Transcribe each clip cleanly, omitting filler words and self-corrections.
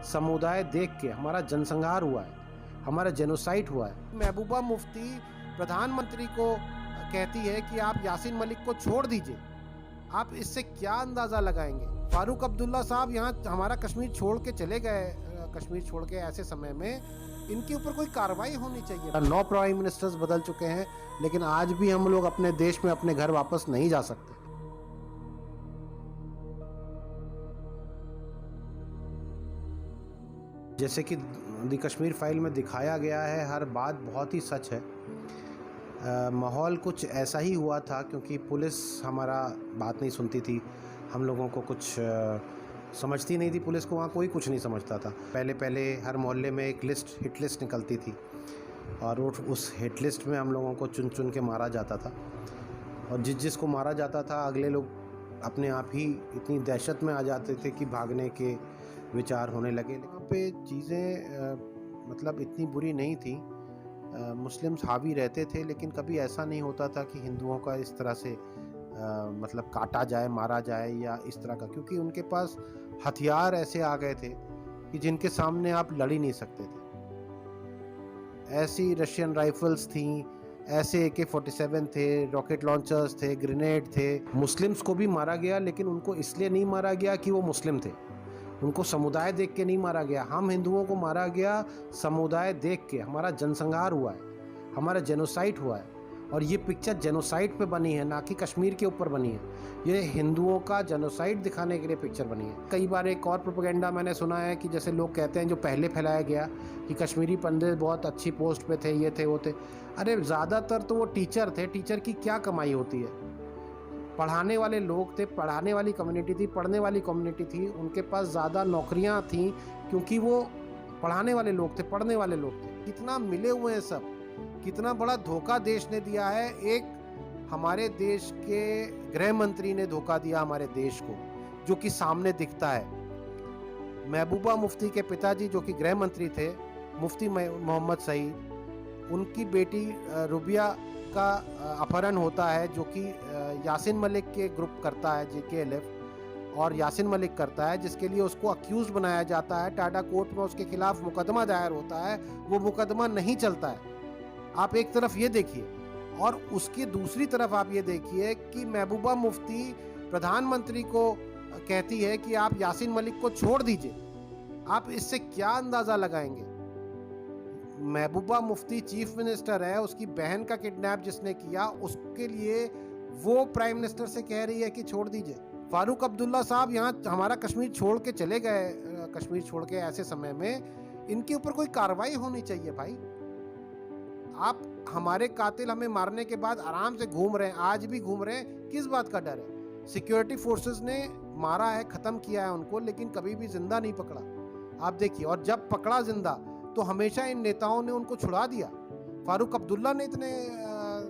समुदाय देख के हमारा जनसंहार हुआ है, हमारा जेनोसाइड हुआ है। महबूबा मुफ्ती प्रधानमंत्री को कहती है कि आप यासीन मलिक को छोड़ दीजिए। आप इससे क्या अंदाज़ा लगाएंगे? फारूक अब्दुल्ला साहब यहाँ हमारा कश्मीर छोड़ के चले गए, कश्मीर छोड़ के ऐसे समय में इनके ऊपर कोई कार्रवाई होनी चाहिए। 9 प्राइम मिनिस्टर्स बदल चुके हैं, लेकिन आज भी हम लोग अपने देश में अपने घर वापस नहीं जा सकते। जैसे कि दी कश्मीर फाइल में दिखाया गया है, हर बात बहुत ही सच है। माहौल कुछ ऐसा ही हुआ था क्योंकि पुलिस हमारा बात नहीं सुनती थी, हम लोगों को कुछ समझती नहीं थी पुलिस को, वहाँ कोई कुछ नहीं समझता था। पहले हर मोहल्ले में एक हिट लिस्ट निकलती थी और उस हिट लिस्ट में हम लोगों को चुन चुन के मारा जाता था, और जिसको मारा जाता था अगले लोग अपने आप ही इतनी दहशत में आ जाते थे कि भागने के विचार होने लगे। वहाँ पे चीज़ें मतलब इतनी बुरी नहीं थी, मुस्लिम्स हावी रहते थे, लेकिन कभी ऐसा नहीं होता था कि हिंदुओं का इस तरह से मतलब काटा जाए, मारा जाए या इस तरह का, क्योंकि उनके पास हथियार ऐसे आ गए थे कि जिनके सामने आप लड़ ही नहीं सकते थे। ऐसी रशियन राइफल्स थीं, ऐसे AK-47 थे, रॉकेट लॉन्चर्स थे, ग्रेनेड थे। मुस्लिम्स को भी मारा गया, लेकिन उनको इसलिए नहीं मारा गया कि वो मुस्लिम थे, उनको समुदाय देख के नहीं मारा गया। हम हिंदुओं को मारा गया समुदाय देख के, हमारा जनसंहार हुआ है, हमारा जेनोसाइड हुआ है। और ये पिक्चर जेनोसाइड पे बनी है, ना कि कश्मीर के ऊपर बनी है। ये हिंदुओं का जेनोसाइड दिखाने के लिए पिक्चर बनी है। कई बार एक और प्रोपेगेंडा मैंने सुना है कि जैसे लोग कहते हैं, जो पहले फैलाया गया कि कश्मीरी पंडित बहुत अच्छी पोस्ट पे थे, ये थे वो थे। अरे ज़्यादातर तो वो टीचर थे, टीचर की क्या कमाई होती है? पढ़ाने वाले लोग थे, पढ़ाने वाली कम्युनिटी थी, पढ़ने वाली कम्युनिटी थी, उनके पास ज़्यादा नौकरियां थीं क्योंकि वो पढ़ाने वाले लोग थे, पढ़ने वाले लोग थे। कितना मिले हुए हैं सब, कितना बड़ा धोखा देश ने दिया है। एक हमारे देश के गृह मंत्री ने धोखा दिया हमारे देश को, जो कि सामने दिखता है। महबूबा मुफ्ती के पिताजी जो कि गृह मंत्री थे, मुफ्ती मोहम्मद सईद, उनकी बेटी रुबिया का अपहरण होता है, जो कि यासीन मलिक के ग्रुप करता है, JKLF, और यासीन मलिक करता है, जिसके लिए उसको अक्यूज बनाया जाता है। टाडा कोर्ट में उसके खिलाफ मुकदमा दायर होता है, वो मुकदमा नहीं चलता है। आप एक तरफ ये देखिए, और उसकी दूसरी तरफ आप ये देखिए कि महबूबा मुफ्ती प्रधानमंत्री को कहती है कि आप यासीन मलिक को छोड़ दीजिए। आप इससे क्या अंदाज़ा लगाएंगे? महबूबा मुफ्ती चीफ मिनिस्टर है, उसकी बहन का किडनैप जिसने किया, उसके लिए वो प्राइम मिनिस्टर से कह रही है कि छोड़ दीजिए। फारूक अब्दुल्ला साहब यहाँ हमारा कश्मीर छोड़ के चले गए, कश्मीर छोड़ के ऐसे समय में इनके ऊपर कोई कार्रवाई होनी चाहिए भाई। आप हमारे कातिल हमें मारने के बाद आराम से घूम रहे हैं, आज भी घूम रहे हैं, किस बात का डर है? सिक्योरिटी फोर्सेस ने मारा है, ख़त्म किया है उनको, लेकिन कभी भी जिंदा नहीं पकड़ा। आप देखिए, और जब पकड़ा जिंदा तो हमेशा इन नेताओं ने उनको छुड़ा दिया। फारूक अब्दुल्ला ने इतने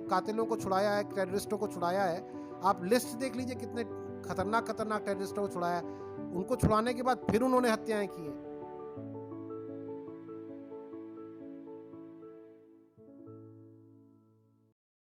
कातिलों को छुड़ाया है, टेररिस्टों को छुड़ाया है। आप लिस्ट देख लीजिए कितने खतरनाक टेररिस्टों को छुड़ाया है। उनको छुड़ाने के बाद फिर उन्होंने हत्याएं की हैं।